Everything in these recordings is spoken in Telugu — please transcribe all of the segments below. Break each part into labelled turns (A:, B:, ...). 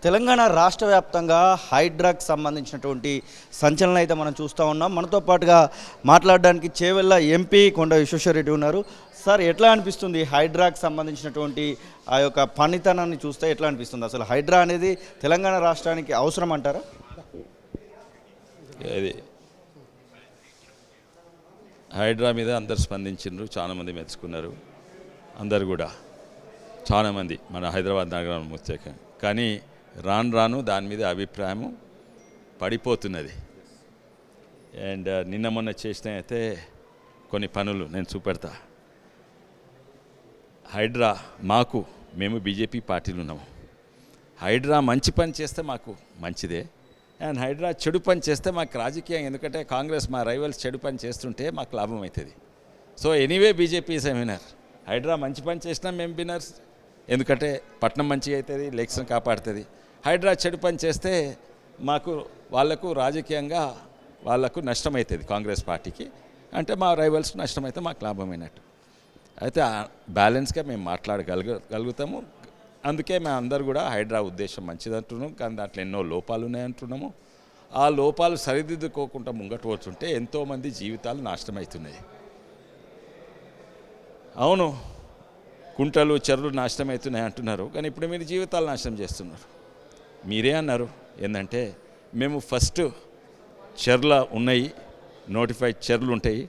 A: తెలంగాణ రాష్ట్ర వ్యాప్తంగా హైడ్రాకి సంబంధించినటువంటి సంచలనం అయితే మనం చూస్తూ ఉన్నాం. మనతో పాటుగా మాట్లాడడానికి చేవెళ్ళ ఎంపీ కొండ విశ్వేశ్వరరెడ్డి ఉన్నారు. సార్, ఎట్లా అనిపిస్తుంది హైడ్రాకి సంబంధించినటువంటి ఆ యొక్క పనితనాన్ని చూస్తే ఎట్లా అనిపిస్తుంది? అసలు హైడ్రా అనేది తెలంగాణ రాష్ట్రానికి అవసరం అంటారా?
B: అది హైడ్రా మీద అందరు స్పందించారు, చాలామంది మెచ్చుకున్నారు. అందరు కూడా చాలామంది మన హైదరాబాద్ నగరం ముఖ్యంగా. కానీ రాను రాను దాని మీద అభిప్రాయం పడిపోతున్నది. అండ్ నిన్న మొన్న చేసిన అయితే కొన్ని పనులు నేను చూపెడతా. హైడ్రా మేము బీజేపీ పార్టీలు ఉన్నాము. హైడ్రా మంచి పని చేస్తే మాకు మంచిదే, అండ్ హైడ్రా చెడు పని చేస్తే మాకు రాజకీయం. ఎందుకంటే కాంగ్రెస్ మా రైవల్స్ చెడు పని చేస్తుంటే మాకు లాభం అవుతుంది. So anyway BJP is a winner. Hydraa మంచి పని చేసినా మేము విన్నర్స్, ఎందుకంటే పట్నం మంచిగా అవుతుంది, ఎలక్షన్ కాపాడుతుంది. హైడ్రా చెడు పని చేస్తే వాళ్లకు రాజకీయంగా వాళ్లకు నష్టమవుతుంది, కాంగ్రెస్ పార్టీకి. అంటే మా రైవల్స్కి నష్టమైతే మాకు లాభమైనట్టు. అయితే బ్యాలెన్స్గా మేము మాట్లాడగలుగుతాము. అందుకే మేము అందరు కూడా హైడ్రా ఉద్దేశం మంచిదంటున్నాం, కానీ దాంట్లో ఎన్నో లోపాలు ఉన్నాయంటున్నాము. ఆ లోపాలు సరిదిద్దుకోకుండా ముంగట వచ్చుంటే ఎంతోమంది జీవితాలు నాశనం అవుతున్నాయి. అవును, కుంటలు చెరువులు నాశనం అవుతున్నాయి అంటున్నారు, కానీ ఇప్పుడు మీరు జీవితాలు నాశనం చేస్తున్నారు. మీరే అన్నారు ఏంటంటే మేము ఫస్ట్ చెర్ల ఉన్నాయి, నోటిఫైడ్ చెర్లు ఉంటాయి,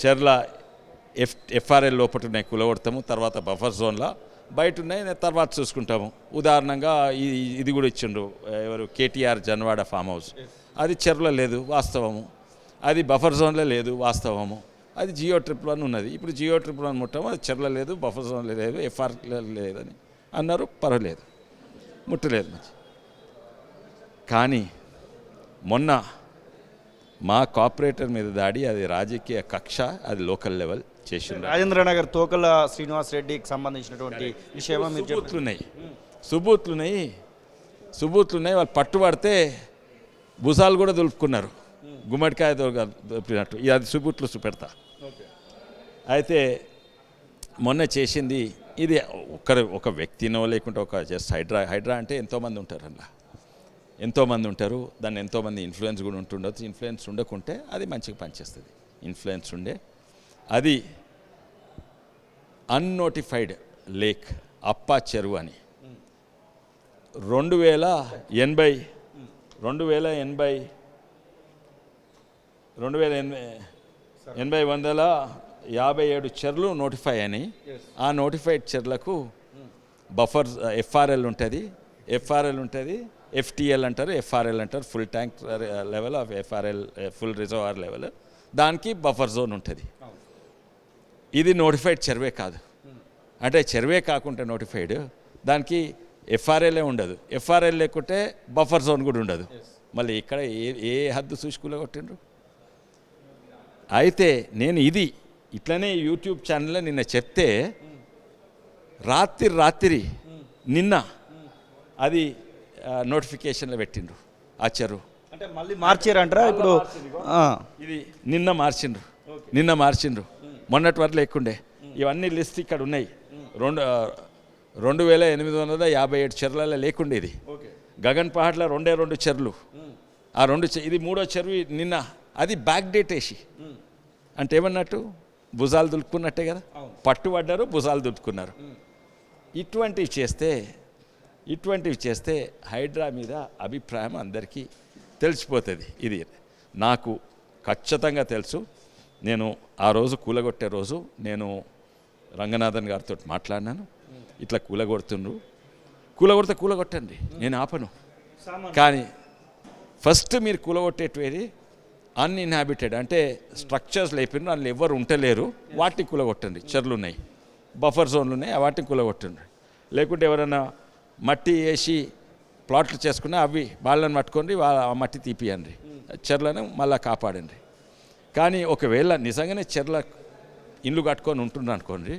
B: చెర్ల ఎఫ్ఆర్ఎల్ లోపల ఉన్నాయి, కూలగొడతాము. తర్వాత బఫర్ జోన్లో బయట ఉన్నాయి, తర్వాత చూసుకుంటాము. ఉదాహరణంగా ఇది కూడా ఇచ్చిండ్రు, ఎవరు కేటీఆర్ జన్వాడ ఫామ్ హౌస్. అది చెర్లో లేదు, వాస్తవము. అది బఫర్ జోన్లో లేదు, వాస్తవము. అది జియో ట్రిపుల్ అని ఉన్నది. ఇప్పుడు జియో ట్రిపుల్ అని ముట్టాము, అది చెర్ల లేదు, బఫర్ జోన్లో లేదు, ఎఫ్ఆర్ఎల్ లేదని అన్నారు. పర్వాలేదు, ముట్టలేదు మంచి. కానీ మొన్న మా కార్పొరేటర్ మీద దాడి, అది రాజకీయ కక్ష, అది లోకల్ లెవెల్ చేసింది.
A: రాజేంద్రనగర్ తోకల శ్రీనివాస్ రెడ్డికి సంబంధించినటువంటి విషయమా మీరు?
B: సుబూత్లున్నాయి. వాళ్ళు పట్టుబడితే భుజాలు కూడా దులుపుకున్నారు, గుమ్మడికాయ దొరికినట్టు. అది సుబూట్లు చూపెడతా. అయితే మొన్న చేసింది ఇది ఒక వ్యక్తినో లేకుంటే ఒక జస్ట్ హైడ్రా అంటే ఎంతోమంది ఉంటారు, అలా ఎంతోమంది ఉంటారు. దాన్ని ఎంతోమంది ఇన్ఫ్లుయెన్స్ కూడా ఉంటుండొచ్చు. ఇన్ఫ్లుయెన్స్ ఉండకుంటే అది మంచిగా పనిచేస్తుంది. ఇన్ఫ్లుయెన్స్ ఉండే అది అన్నోటిఫైడ్ లేక్ అప్పా చెరువు అని 2,857 చెర్లు నోటిఫై అని. ఆ నోటిఫైడ్ చెర్లకు బఫర్ ఎఫ్ఆర్ఎల్ ఉంటుంది, ఎఫ్టిఎల్ అంటారు, ఎఫ్ఆర్ఎల్ అంటారు, full tank level of FRL, full reservoir level. దానికి బఫర్ జోన్ ఉంటుంది. ఇది నోటిఫైడ్ చెరువే కాదు. అంటే చెరువే కాకుండా నోటిఫైడ్, దానికి ఎఫ్ఆర్ఎల్ఏ ఉండదు. ఎఫ్ఆర్ఎల్ లేకుంటే బఫర్ జోన్ కూడా ఉండదు. మళ్ళీ ఇక్కడ ఏ హద్దు చూసుకులో కొట్టిండ్రు. అయితే నేను ఇట్లనే యూట్యూబ్ ఛానల్లో నిన్న చెప్తే రాత్రి నిన్న అది నోటిఫికేషన్లో పెట్టిండ్రు ఆ చెరువు.
A: అంటే మళ్ళీ మార్చారంటారా? ఇప్పుడు
B: ఇది నిన్న మార్చిండ్రు. మొన్నటి వరకు లేకుండే. ఇవన్నీ లిస్ట్ ఇక్కడ ఉన్నాయి. 2,857 చెర్లలో లేకుండే. ఇది గగన్ పహాడ్లో 2 చెర్లు. ఆ 2 ఇది 3వ చెరువు నిన్న. అది బ్యాక్ డేట్ వేసి, అంటే ఏమన్నట్టు భుజాలు దులుపుకున్నట్టే కదా, పట్టుబడ్డారు, భుజాలు దులుపుకున్నారు. ఇటువంటివి చేస్తే హైడ్రా మీద అభిప్రాయం అందరికీ తెలిసిపోతుంది. ఇది నాకు ఖచ్చితంగా తెలుసు. నేను ఆ రోజు కూలగొట్టే రోజు నేను రంగనాథన్ గారితో మాట్లాడినాను. ఇట్లా కూలగొట్టండి, నేను ఆపను. కానీ ఫస్ట్ మీరు కూలగొట్టేటివి అన్ఇన్హాబిటెడ్ అంటే స్ట్రక్చర్స్ లేపినారు, అందులో ఎవరు ఉంటలేరు, వాటిని కూలగొట్టండి. చెర్లు ఉన్నాయి, బఫర్ జోన్లు ఉన్నాయి, వాటిని కూలగొట్టండి. లేకుంటే ఎవరైనా మట్టి వేసి ప్లాట్లు చేసుకున్నా అవి వాళ్ళని పట్టుకోండి, ఆ మట్టి తీపియండి, చెర్లను మళ్ళీ కాపాడండి. కానీ ఒకవేళ నిజంగానే చెర్ల ఇల్లు కట్టుకొని ఉంటున్నారు అనుకోండి,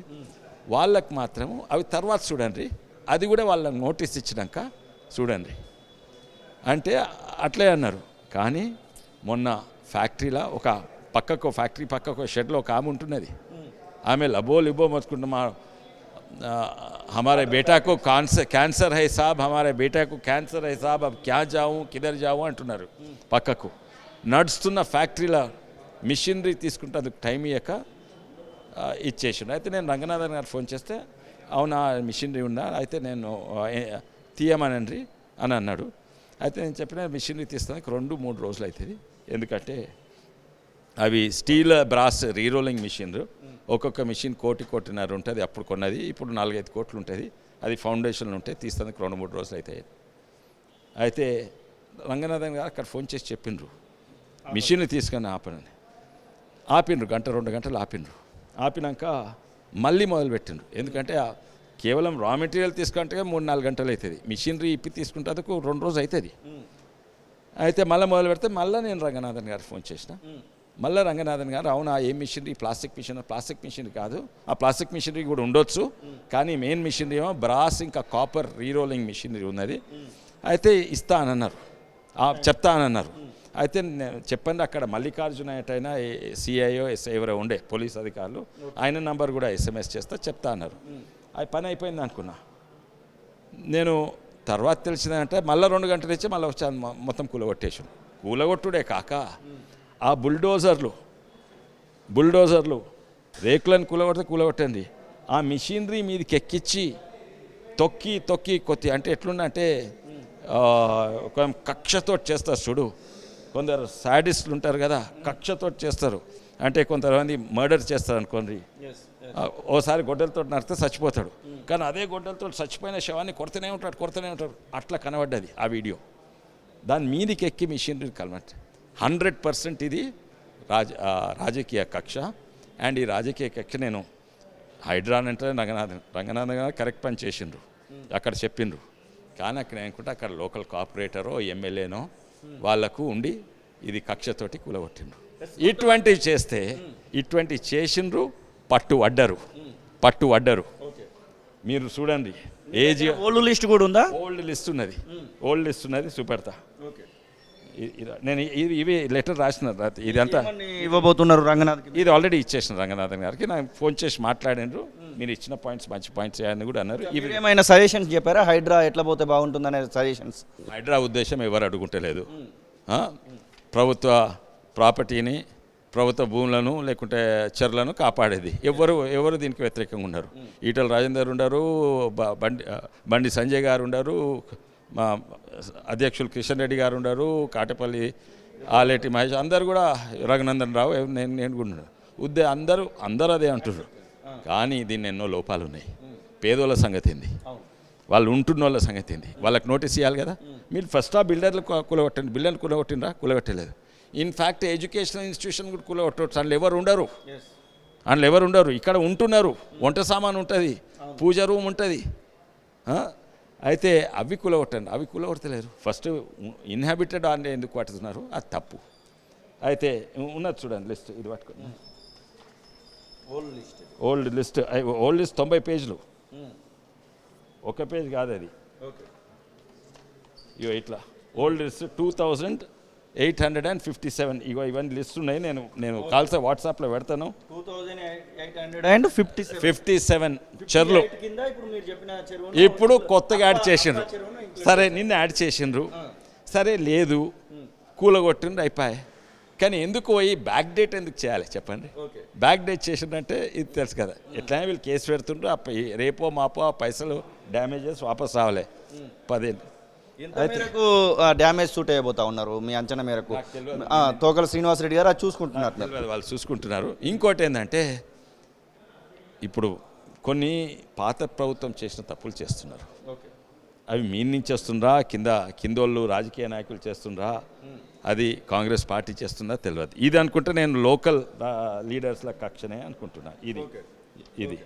B: వాళ్ళకు మాత్రము అవి తర్వాత చూడండి. అది కూడా వాళ్ళకి నోటీస్ ఇచ్చినాక చూడండి అంటే అట్లే అన్నారు. కానీ మొన్న ఫ్యాక్టరీలో ఫ్యాక్టరీ పక్కకు షెడ్లో ఒక ఆమె ఉంటున్నది. ఆమె లబో లిబో మొత్తుకుంటూ हमारे बेटा को कैंसर है साहब, हमारे बेटा को कैंसर है साहब, अब क्या जाऊँ किधर जाऊँ అంటున్నారు. పక్కకు నడుస్తున్న ఫ్యాక్టరీలో మిషనరీ తీసుకుంటే అందుకు టైం ఇయ్యక ఇచ్చేసిండు. అయితే నేను రంగనాథన్ గారు ఫోన్ చేస్తే అవునా మిషనరీ ఉందా, అయితే నేను తీయమనండి అని అన్నాడు. అయితే నేను చెప్పిన మిషనరీ తీస్తానికి 2-3 రోజులు అవుతుంది, ఎందుకంటే అవి స్టీల్ బ్రాస్ రీరోలింగ్ మిషన్లు. ఒక్కొక్క మిషన్ 1.5 ఉంటుంది, అప్పుడు కొన్నది, ఇప్పుడు 4-5 కోట్లు ఉంటుంది. అది ఫౌండేషన్లు ఉంటాయి, తీస్తానికి 2-3 రోజులు అవుతాయి. అయితే రంగనాథన్ గారు అక్కడ ఫోన్ చేసి చెప్పిండ్రు మిషన్లు తీసుకొని ఆపిండ్రు, 1-2 గంటలు ఆపినాక మళ్ళీ మొదలుపెట్టిండ్రు. ఎందుకంటే కేవలం రా మెటీరియల్ తీసుకుంటే 3-4 గంటలు అవుతుంది, మిషనరీ ఇప్పి తీసుకుంటే అదకు 2 రోజులు అవుతుంది. అయితే మళ్ళీ మొదలు పెడితే మళ్ళీ నేను రంగనాథన్ గారు ఫోన్ చేసిన. మళ్ళీ రంగనాథన్ గారు అవునా ఏం మిషనరీ, ప్లాస్టిక్ మిషనరీ కాదు, ఆ ప్లాస్టిక్ మిషనరీ కూడా ఉండొచ్చు, కానీ మెయిన్ మిషనరీ ఏమో బ్రాస్ ఇంకా కాపర్ రీరోలింగ్ మిషనరీ ఉన్నది, అయితే ఇస్తా అని అన్నారు, చెప్తా అని అన్నారు. అయితే చెప్పండి అక్కడ మల్లికార్జున ఎటైనా సిఐఓ ఎస్ఐ ఎవరో ఉండే పోలీస్ అధికారులు, ఆయన నంబర్ కూడా SMS చేస్తా చెప్తా అన్నారు. అది పని అయిపోయింది అనుకున్నా. నేను తర్వాత తెలిసిందంటే మళ్ళీ 2 గంటలు ఇచ్చి మళ్ళీ వచ్చాను, మొత్తం కూలగొట్టుడే కాక ఆ బుల్డోజర్లు రేకులను కూలగొట్టండి, ఆ మిషనరీ మీదకి ఎక్కించి తొక్కి కొత్తి అంటే ఎట్లుందంటే ఒక కక్షతో చేస్తారు చూడు. కొందరు సాడిస్టులు ఉంటారు కదా, కక్షతో చేస్తారు. అంటే కొంతమంది మర్డర్ చేస్తారు అనుకోండి, ఓసారి గొడ్డలతో నరికితే చచ్చిపోతాడు, కానీ అదే గొడ్డలతో చచ్చిపోయిన శవాన్ని కొడుతూనే ఉంటాడు. అట్లా కనబడ్డది ఆ వీడియో. దాని మీదికి ఎక్కి మిషనరీ కలమట్ 100% ఇది రాజకీయ కక్ష. అండ్ ఈ రాజకీయ కక్ష నేను హైడ్రాన్ అంటే రంగనాథన్ గారు కరెక్ట్ పని చేసిండ్రు, అక్కడ చెప్పిండ్రు. కానీ అక్కడ అనుకుంటే అక్కడ లోకల్ కార్పొరేటరో ఎమ్మెల్యేనో వాళ్ళకు ఉండి ఇది కక్షతోటి కూలగొట్టిండ్రు. ఇటువంటివి చేసిండ్రు, పట్టు అడ్డరు. మీరు చూడండి, ఏజ్
A: ఓల్డ్ లిస్ట్ కూడా ఉందా?
B: ఓల్డ్ లిస్ట్ ఉన్నది చూపెడతా. నేను ఇవి లెటర్ రాసిన, ఇదంతా
A: ఇవ్వబోతున్నారు రంగనాథ్.
B: ఇది ఆల్రెడీ ఇచ్చేసిన రంగనాథన్ గారికి. నాకు ఫోన్ చేసి మాట్లాడినారు, మీరు ఇచ్చిన పాయింట్స్ మంచి పాయింట్స్ అని కూడా అన్నారు.
A: ఇవి ఏమైనా సజెషన్స్ చెప్పారా, హైడ్రా ఎట్లా పోతే బాగుంటుంది అనే సజెషన్స్?
B: హైడ్రా ఉద్దేశం ఎవరు అడుగుంటలేదు. ప్రభుత్వ ప్రాపర్టీని, ప్రభుత్వ భూములను లేకుంటే చెర్లను కాపాడేది. ఎవరు దీనికి వ్యతిరేకంగా ఉన్నారు. ఈటల రాజేందర్ ఉన్నారు, బండి సంజయ్ గారు ఉన్నారు, మా అధ్యక్షులు కిషన్ రెడ్డి గారు ఉన్నారు, కాటపల్లి ఆలేటి మహేష్, అందరు కూడా రఘునందన్ రావు, నేను కూడా అందరూ అదే అంటున్నారు. కానీ దీన్ని ఎన్నో లోపాలు ఉన్నాయి. పేదోళ్ళ సంగతి ఏంది, వాళ్ళు ఉంటున్న వాళ్ళ సంగతి ఏంది, వాళ్ళకి నోటీస్ ఇవ్వాలి కదా. మీరు ఫస్ట్ ఆ బిల్డర్లు కూలగొట్టండి, బిల్డర్లు కూలగొట్టలేదు. ఇన్ఫ్యాక్ట్ ఎడ్యుకేషనల్ ఇన్స్టిట్యూషన్ కూడా కూలగొట్టవచ్చు. అందులో ఎవరు ఉండరు, ఇక్కడ ఉంటున్నారు. వంట సామాన్ ఉంటుంది, పూజ రూమ్ ఉంటుంది. అయితే అవి కూలగొట్టలేరు. ఫస్ట్ ఇన్హాబిటెడ్ అంటే ఎందుకు పట్టుతున్నారు, అది తప్పు. అయితే ఉన్నది చూడండి లిస్ట్, ఇది పట్టుకోండి. ఓల్డ్ లిస్ట్ 90 పేజీలు, ఒక పేజ్ కాదు అది. ఇగో ఇట్లా ఓల్డ్ లిస్ట్ 2857. ఇగో ఇవన్నీ లిస్ట్ ఉన్నాయి. నేను కాల్స వాట్సాప్లో పెడతాను. 27 చెర్లు ఇప్పుడు కొత్తగా యాడ్ చేసిండ్రు. సరే నిన్న యాడ్ చేసిండ్రు, సరే లేదు కూలగొట్టిండ్రు, అయిపోయాయి. కానీ ఎందుకు పోయి బ్యాక్ డేట్ ఎందుకు చేయాలి చెప్పండి? బ్యాక్ డేట్ చేసిందంటే ఇది తెలుసు కదా, ఎట్లయినా వీళ్ళు కేసు పెడుతుండ్రు, రేపో మాపో ఆ పైసలు డ్యామేజెస్ వాపస్ రావాలి. 10
A: మేరకు డ్యామేజ్ సూట్ అయిపోతా ఉన్నారు మీ అంచనా మేరకు? తోకల శ్రీనివాసరెడ్డి గారు అది చూసుకుంటున్నారు,
B: వాళ్ళు చూసుకుంటున్నారు. ఇంకోటి ఏంటంటే ఇప్పుడు కొన్ని పాత ప్రభుత్వం చేసిన తప్పులు చేస్తున్నారు. అవి మీ నుంచి వస్తుండ్రా, కిందోళ్ళు రాజకీయ నాయకులు చేస్తుండ్రా, అది కాంగ్రెస్ పార్టీ చేస్తుందా తెలియదు. ఇది అనుకుంటే నేను లోకల్ లీడర్స్ల కక్షనే అనుకుంటున్నా. ఇది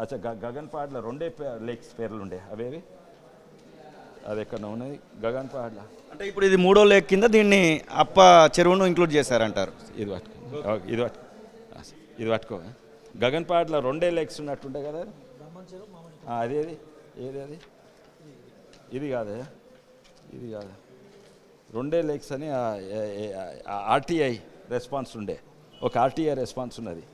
B: అచ్చా గగన్పాడ్ల 2 లేక్స్ పేర్లు ఉండే, అవేవి అది ఎక్కడ ఉన్నది గగన్పాడ్ల.
A: అంటే ఇప్పుడు ఇది 3వ లేక్ కింద దీన్ని అప్ప చెరువును ఇంక్లూడ్ చేశారంటారు.
B: ఇది పట్టుకో గగన్పాడ్ల 2 లేక్స్ ఉన్నట్టుండే కదా, అదేది ఏది ఇది కాదు 2 లేక్స్ అని ఆర్టీఐ రెస్పాన్స్ ఉండే, ఒక ఆర్టీఐ రెస్పాన్స్ ఉన్నది.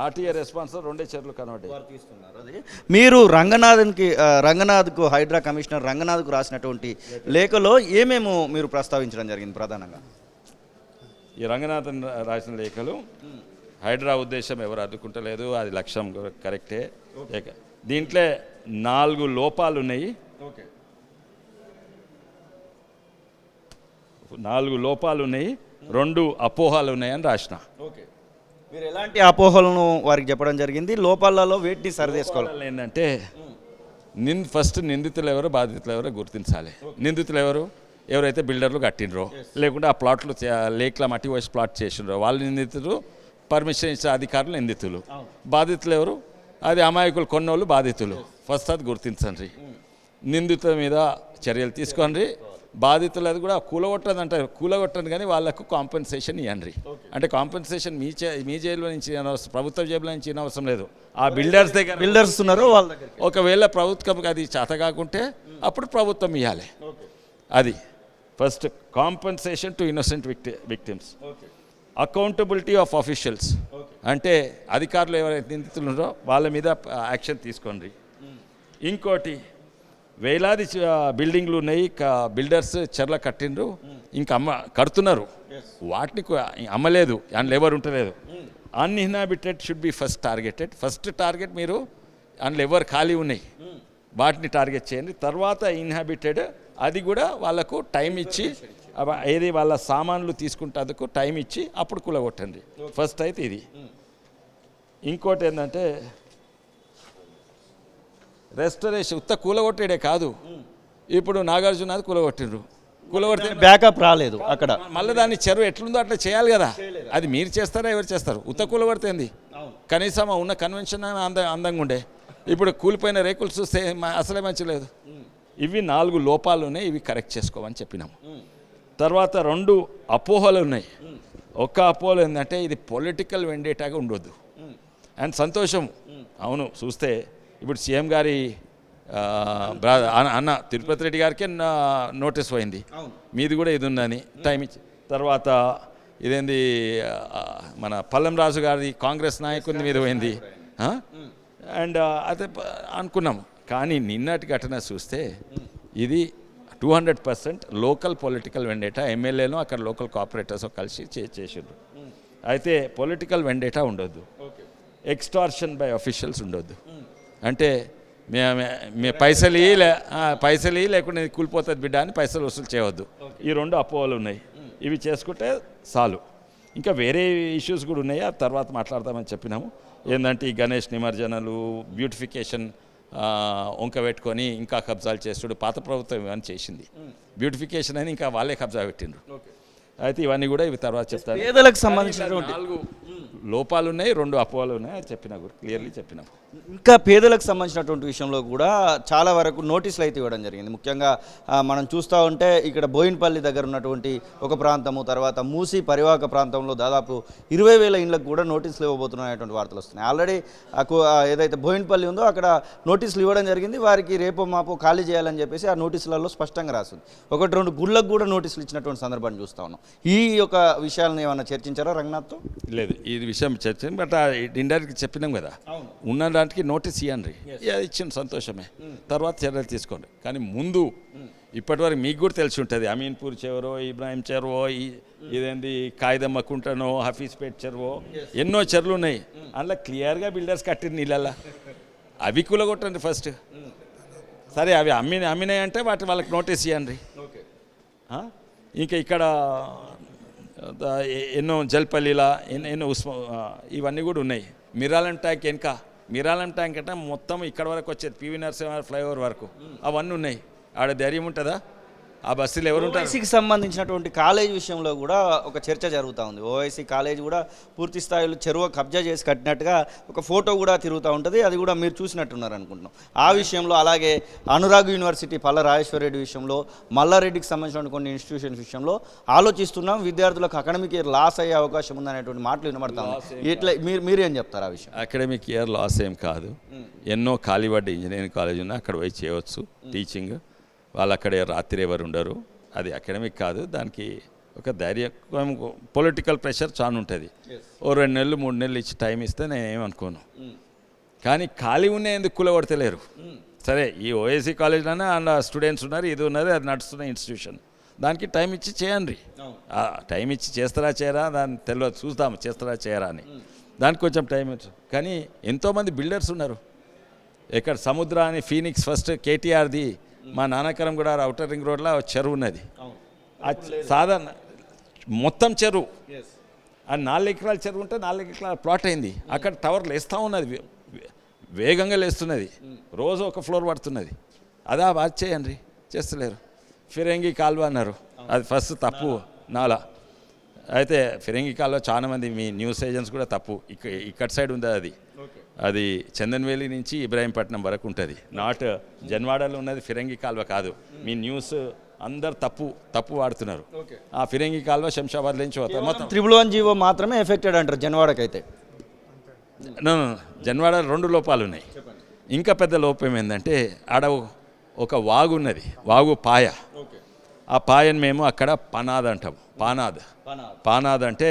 B: ఆర్టీఏ రెస్పాన్స్ రెండే చెరువులు కన్వర్ట్
A: అది మీరు రంగనాథ్కు హైడ్రా కమిషనర్ రంగనాథ్కు రాసినటువంటి లేఖలో ఏమేమో మీరు ప్రస్తావించడం జరిగింది ప్రధానంగా?
B: ఈ రంగనాథన్ రాసిన లేఖలు హైడ్రా ఉద్దేశం ఎవరు అడ్డుకుంటలేదు, అది లక్ష్యం కరెక్టే. దీంట్లో 4 లోపాలు ఉన్నాయి. 4 లోపాలు ఉన్నాయి, 2 అపోహలు ఉన్నాయని రాసిన.
A: మీరు ఎలాంటి అపోహలను వారికి చెప్పడం జరిగింది? లోపాలలో వేటిని సరిచేసుకోవాలి
B: ఏంటంటే ఫస్ట్ నిందితులు ఎవరో బాధితులు ఎవరో గుర్తించాలి. నిందితులు ఎవరైతే బిల్డర్లు కట్టినరో లేకుంటే ఆ ప్లాట్లు లేక్ల మట్టి వేసి ప్లాట్ చేసినరో వాళ్ళు నిందితులు, పర్మిషన్ ఇచ్చే అధికారులు నిందితులు. బాధితులు ఎవరు? అది అమాయకులు కొన్నోళ్ళు బాధితులు. ఫస్ట్ అది గుర్తించండి. నిందితుల మీద చర్యలు తీసుకోండి. బాధితులది కూడా కూలగొట్టండి కానీ వాళ్ళకు కాంపెన్సేషన్ ఇవ్వండి. అంటే కాంపెన్సేషన్ మీ జైల్లో నుంచి ప్రభుత్వ జేబులో నుంచి అవసరం లేదు, ఆ బిల్డర్స్ దగ్గర
A: బిల్డర్స్ ఉన్నారు వాళ్ళ దగ్గర.
B: ఒకవేళ ప్రభుత్వం అది చేత కాకుంటే అప్పుడు ప్రభుత్వం ఇవ్వాలి. అది first compensation to innocent victims. Accountability of officials, అంటే అధికారులు ఎవరైతే నిందితులు ఉన్నారో వాళ్ళ మీద యాక్షన్ తీసుకోండి. ఇంకోటి, వేలాది బిల్డింగ్లు ఉన్నాయి, బిల్డర్స్ చెర్ల కట్టిండ్రు, ఇంకా కడుతున్నారు, వాటిని అమ్మలేదు, అందులో ఎవరు ఉంటలేదు. Uninhabited should be first target మీరు అందులో ఎవరు ఖాళీ ఉన్నాయి వాటిని టార్గెట్ చేయండి. తర్వాత ఇన్హాబిటెడ్, అది కూడా వాళ్ళకు టైం ఇచ్చి ఏది వాళ్ళ సామాన్లు తీసుకుంటేందుకు టైం ఇచ్చి అప్పుడు కూలగొట్టండి. ఫస్ట్ అయితే ఇది. ఇంకోటి ఏంటంటే రెస్టరేషన్, ఉత్త కూలగొట్టేడే కాదు. ఇప్పుడు నాగార్జున అది కూలగొట్టిండ్రు, కూలగొడితే
A: బ్యాకప్ రాలేదు అక్కడ,
B: మళ్ళీ దాన్ని చెరువు ఎట్లుందో అట్లా చేయాలి కదా. అది మీరు చేస్తారా ఎవరు చేస్తారు? ఉత్త కూలగొడితేంది, కనీసం ఉన్న కన్వెన్షన్ అందంగా ఉండే. ఇప్పుడు కూలిపోయిన రేకులు చూస్తే అసలే మంచి లేదు. ఇవి 4 లోపాలు ఉన్నాయి, ఇవి కరెక్ట్ చేసుకోమని చెప్పినాము. తర్వాత 2 అపోహలు ఉన్నాయి. ఒక్క అపోహలు ఏంటంటే ఇది పొలిటికల్ వెండేటాగా ఉండొద్దు. అండ్ సంతోషం, అవును, చూస్తే ఇప్పుడు సీఎం గారి అన్న తిరుపతి రెడ్డి గారికే నోటీస్ పోయింది, మీది కూడా ఇది ఉందని టైం ఇచ్చి. తర్వాత ఇదేంది మన పల్లం రాజు గారి కాంగ్రెస్ నాయకుని మీద పోయింది. అండ్ అదే అనుకున్నాము. కానీ నిన్నటి ఘటన చూస్తే ఇది 200% లోకల్ పొలిటికల్ వెండేటా. ఎమ్మెల్యేను అక్కడ లోకల్ కార్పొరేటర్స్ కలిసి చేసిండ్రు. అయితే పొలిటికల్ వెండేటా ఉండొద్దు, ఎక్స్టార్షన్ బై అఫీషియల్స్ ఉండొద్దు. అంటే పైసలు లేకుండా కూలిపోతుంది బిడ్డ అని పైసలు వసూలు చేయవద్దు. ఈ 2 అపోహలు ఉన్నాయి, ఇవి చేసుకుంటే చాలు. ఇంకా వేరే ఇష్యూస్ కూడా ఉన్నాయి, ఆ తర్వాత మాట్లాడతామని చెప్పినాము. ఏంటంటే ఈ గణేష్ నిమజ్జనాలు, బ్యూటిఫికేషన్ వంక పెట్టుకొని ఇంకా కబ్జాలు చేస్తుడు. పాత ప్రభుత్వం ఇవన్నీ చేసింది, బ్యూటిఫికేషన్ అని ఇంకా వాళ్ళే కబ్జా పెట్టిండ్రు. అయితే ఇవన్నీ కూడా ఇవి తర్వాత చెప్తాను.
A: పేదలకు సంబంధించిన
B: 4 లోపాలు ఉన్నాయి, 2 అపోహలు ఉన్నాయి, అది చెప్పినా క్లియర్లీ చెప్పినాం.
A: ఇంకా పేదలకు సంబంధించినటువంటి విషయంలో కూడా చాలా వరకు నోటీసులు అయితే ఇవ్వడం జరిగింది. ముఖ్యంగా మనం చూస్తూ ఉంటే ఇక్కడ బోయిన్పల్లి దగ్గర ఉన్నటువంటి ఒక ప్రాంతము, తర్వాత మూసి పరివాహక ప్రాంతంలో దాదాపు 20,000 ఇండ్లకు కూడా నోటీసులు ఇవ్వబోతున్నటువంటి వార్తలు వస్తున్నాయి. ఆల్రెడీ ఏదైతే బోయిన్పల్లి ఉందో అక్కడ నోటీసులు ఇవ్వడం జరిగింది. వారికి రేపో మాపో ఖాళీ చేయాలని చెప్పేసి ఆ నోటీసులలో స్పష్టంగా రాస్తుంది. 1-2 గుళ్ళకు కూడా నోటీసులు ఇచ్చినటువంటి సందర్భాన్ని చూస్తూ ఉన్నాం. ఈ యొక్క విషయాలను ఏమైనా చర్చించారా రంగనాథ్తో?
B: లేదు, ఈ విషయం చర్చించి బట్ ఇండైరెక్ట్గా చెప్పినాం కదా, ఉన్న దానికి నోటీస్ ఇవ్వండి, ఇచ్చిన సంతోషమే, తర్వాత చర్యలు తీసుకోండి. కానీ ముందు ఇప్పటివరకు మీకు కూడా తెలిసి ఉంటుంది, అమీన్పూర్ చెరువో, ఇబ్రాహిం చెరువో, ఇదేంది కాయిదమ్మ కుంటనో, హఫీజ్పేట్ చెరువో, ఎన్నో చెరువులు ఉన్నాయి. అందులో క్లియర్గా బిల్డర్స్ కట్టిన నీళ్ళల్లో అవి కూలగొట్టండి ఫస్ట్. సరే అవి అమ్మినాయి అంటే వాళ్ళకి నోటీస్ ఇవ్వండి. ఇంకా ఇక్కడ ఎన్నో జల్పల్లిలా ఎన్నో ఇవన్నీ కూడా ఉన్నాయి. మిరాలం ట్యాంక్ మిరాలం ట్యాంక్ అంటే మొత్తం ఇక్కడ వరకు వచ్చేది, పివి నరసింహారావు ఫ్లైఓవర్ వరకు అవన్నీ ఉన్నాయి. ఆడ ధైర్యం ఉంటుందా? ఆ బస్సులు ఎవరు ఉంటారు?
A: ఓవైసీకి సంబంధించినటువంటి కాలేజ్ విషయంలో కూడా ఒక చర్చ జరుగుతూ ఉంది. ఓవైసీ కాలేజ్ కూడా పూర్తి స్థాయిలో చెరువు కబ్జా చేసి కట్టినట్టుగా ఒక ఫోటో కూడా తిరుగుతూ ఉంటుంది. అది కూడా మీరు చూసినట్టున్నారు అనుకుంటున్నాం. ఆ విషయంలో అలాగే అనురాగ్ యూనివర్సిటీ పల్ల రాజేశ్వరరెడ్డి విషయంలో, మల్లారెడ్డికి సంబంధించిన కొన్ని ఇన్స్టిట్యూషన్స్ విషయంలో ఆలోచిస్తున్నాం. విద్యార్థులకు అకాడమిక్ ఇయర్ లాస్ అయ్యే అవకాశం ఉందనేటువంటి మాటలు వినబడతాం. ఇట్లా మీరేం చెప్తారు ఆ విషయం?
B: అకాడమిక్ ఇయర్ లాస్ ఏం కాదు. ఎన్నో ఖాళీపడ్డ ఇంజనీరింగ్ కాలేజ్ ఉన్నా అక్కడ పోయి చేయవచ్చు టీచింగ్. వాళ్ళు అక్కడే రాత్రి ఎవరు ఉండరు. అది అకాడమిక్ కాదు, దానికి ఒక ధైర్యం, పొలిటికల్ ప్రెషర్ చాలా ఉంటుంది. ఓ 2 నెలలు 3 నెలలు ఇచ్చి టైం ఇస్తే నేనేమనుకోను. కానీ ఖాళీ ఉన్న ఎందుకు కూలగొడతలేరు? సరే, ఈ ఓఎస్సీ కాలేజ్లోనే అందులో స్టూడెంట్స్ ఉన్నారు, ఇది ఉన్నది, అది నడుస్తున్న ఇన్స్టిట్యూషన్. దానికి టైం ఇచ్చి చేయండి. టైం ఇచ్చి చేస్తారా చేయరా దాన్ని తెలియదు, చూద్దాము చేస్తారా చేయరా అని. దానికి కొంచెం టైం ఇచ్చు. కానీ ఎంతోమంది బిల్డర్స్ ఉన్నారు. ఇక్కడ సముద్ర అని ఫీనిక్స్ ఫస్ట్ కేటీఆర్ది మా నానకరం కూడా అవుటర్ రింగ్ రోడ్లో చెరువు ఉన్నది. సాధారణ మొత్తం చెరువు, అది 4 ఎకరాల చెరువు ఉంటే 4 ఎకరాల ప్లాట్ అయింది. అక్కడ టవర్లు వేస్తూ ఉన్నది, వేగంగా లేస్తున్నది, రోజు ఒక ఫ్లోర్ పడుతున్నది. అదా బాగా చేయండి, చేస్తలేరు. ఫిరంగి కాలువ అన్నారు, అది ఫస్ట్ తప్పు నాలా. అయితే ఫిరంగి కాలువ చాలామంది మీ న్యూస్ ఏజెంట్స్ కూడా తప్పు. ఇక్కడ సైడ్ ఉంది అది, అది చందన్వేలి నుంచి ఇబ్రాహీంపట్నం వరకు ఉంటుంది. నాట్ జన్వాడలో ఉన్నది ఫిరంగి కాలువ కాదు. మీ న్యూస్ అందరు తప్పు వాడుతున్నారు. ఆ ఫిరంగి కాలువ శంషాబాద్ నుంచి పోతారు. మొత్తం
A: 311 జీవో మాత్రమే ఎఫెక్టెడ్ అంటారు జన్వాడకైతే.
B: జన్వాడ 2 లోపాలు ఉన్నాయి. ఇంకా పెద్ద లోపం ఏంటంటే ఆడ ఒక వాగు ఉన్నది, వాగు పాయ. ఆ పాయను మేము అక్కడ పనాద్ అంటాం. పానాద్ అంటే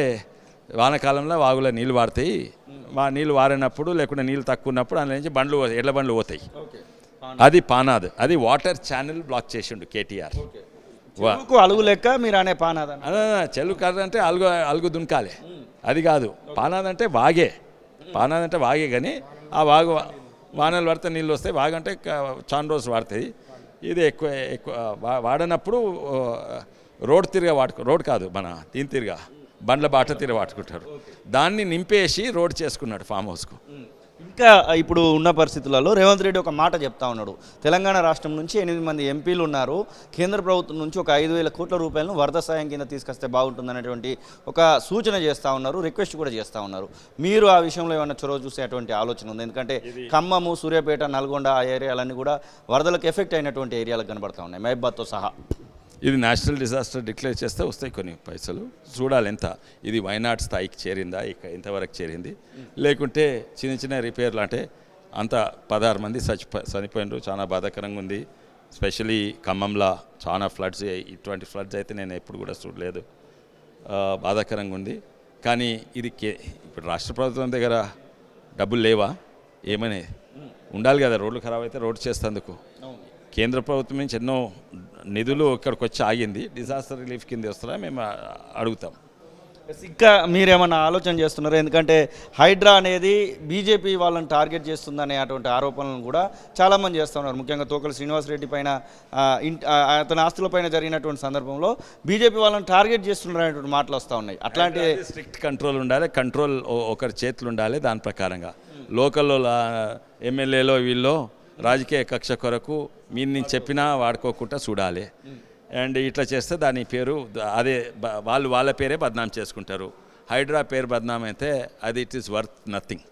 B: వానాకాలంలో వాగులో నీళ్ళు వారుతాయి. నీళ్ళు వారినప్పుడు లేకుంటే నీళ్ళు తక్కువ ఉన్నప్పుడు అందులో నుంచి ఎడ్ల బండ్లు పోతాయి. అది పానాద్. అది వాటర్ ఛానల్ బ్లాక్ చేసిండు కేటీఆర్.
A: అలుగు లెక్క మీరు అనే పానాద్.
B: చెల్లు కర్ర అంటే అలుగు దునకాలే, అది కాదు. పానాద్ అంటే వాగే. పానాద్ అంటే వాగే, కానీ ఆ వాగు వానలు పడితే నీళ్ళు వస్తాయి. వాగంటే చాలా రోజులు వాడుతాయి. ఇది ఎక్కువ వాడనప్పుడు రోడ్ కాదు, మన దీని తిరిగా బండ్ల బాట తిరిగి వాడుకుంటారు. దాన్ని నింపేసి రోడ్ చేసుకున్నాడు ఫామ్ హౌస్కు.
A: ఇంకా ఇప్పుడు ఉన్న పరిస్థితులలో రేవంత్ రెడ్డి ఒక మాట చెప్తా ఉన్నాడు. తెలంగాణ రాష్ట్రం నుంచి 8 మంది ఎంపీలు ఉన్నారు, కేంద్ర ప్రభుత్వం నుంచి ఒక 5,000 కోట్ల రూపాయలను వరద సాయం కింద తీసుకొస్తే బాగుంటుందనేటువంటి ఒక సూచన చేస్తూ ఉన్నారు, రిక్వెస్ట్ కూడా చేస్తూ ఉన్నారు. మీరు ఆ విషయంలో ఏమైనా చొరవ చూసేటువంటి ఆలోచన ఉంది? ఎందుకంటే ఖమ్మము, సూర్యాపేట, నల్గొండ ఆ ఏరియాలన్నీ కూడా వరదలకు ఎఫెక్ట్ అయినటువంటి ఏరియాలకు కనబడతా ఉన్నాయి, మహబూబాద్తో సహా.
B: ఇది నేషనల్ డిజాస్టర్ డిక్లేర్ చేస్తే వస్తాయి కొన్ని పైసలు. చూడాలి ఎంత ఇది వైనాడ్ స్థాయికి చేరిందా, ఎంతవరకు చేరింది. లేకుంటే చిన్న రిపేర్లు అంటే అంత 16 మంది చనిపోయినారు. చాలా బాధాకరంగా ఉంది. స్పెషలీ ఖమ్మంలో చాలా ఫ్లడ్స్, ఇటువంటి ఫ్లడ్స్ అయితే నేను ఎప్పుడు కూడా చూడలేదు. బాధాకరంగా ఉంది. కానీ ఇది ఇప్పుడు రాష్ట్ర ప్రభుత్వం దగ్గర డబ్బులు లేవా? ఏమనే ఉండాలి కదా, రోడ్లు ఖరాబ్ అయితే రోడ్డు చేసేందుకు. కేంద్ర ప్రభుత్వం నుంచి ఎన్నో నిధులు ఇక్కడికి వచ్చి ఆగింది. డిజాస్టర్ రిలీఫ్ కింద వస్తారా మేము అడుగుతాం.
A: ఇంకా మీరేమన్నా ఆలోచన చేస్తున్నారు? ఎందుకంటే హైడ్రా అనేది బీజేపీ వాళ్ళని టార్గెట్ చేస్తుందనే అటువంటి ఆరోపణలను కూడా చాలామంది చేస్తున్నారు. ముఖ్యంగా తోకల శ్రీనివాసరెడ్డి పైన, అతని ఆస్తులపైన జరిగినటువంటి సందర్భంలో బీజేపీ వాళ్ళని టార్గెట్ చేస్తున్నారు అనేటువంటి మాటలు వస్తూ ఉన్నాయి. అట్లాంటి
B: స్ట్రిక్ట్ కంట్రోల్ ఉండాలి, కంట్రోల్ ఒకరి చేతులు ఉండాలి. దాని ప్రకారంగా లోకల్లో ఎమ్మెల్యేలో వీళ్ళు రాజకీయ కక్ష కొరకు మీరు నేను చెప్పినా వాడుకోకుండా చూడాలి. అండ్ ఇట్లా చేస్తే దాని పేరు అదే వాళ్ళ పేరే బద్నాం చేసుకుంటారు. హైడ్రా పేరు బద్నాం అయితే అది ఇట్ ఈస్ వర్త్ నథింగ్.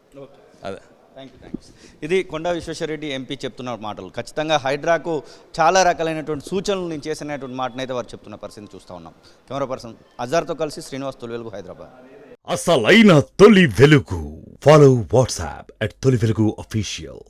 B: అదే.
A: థ్యాంక్స్. ఇది కొండా విశ్వేశ్వరరెడ్డి ఎంపీ చెప్తున్న మాటలు. ఖచ్చితంగా హైడ్రాకు చాలా రకాలైనటువంటి సూచనలు నేను చేసినటువంటి మాటనైతే వారు చెప్తున్న పరిస్థితిని చూస్తూ ఉన్నాం. కెమెరా పర్సన్ అజార్తో కలిసి శ్రీనివాస్, తొలి వెలుగు, హైదరాబాద్.
C: అసలైన తొలి వెలుగు. ఫాలో వాట్సాప్ @తొలి వెలుగు official.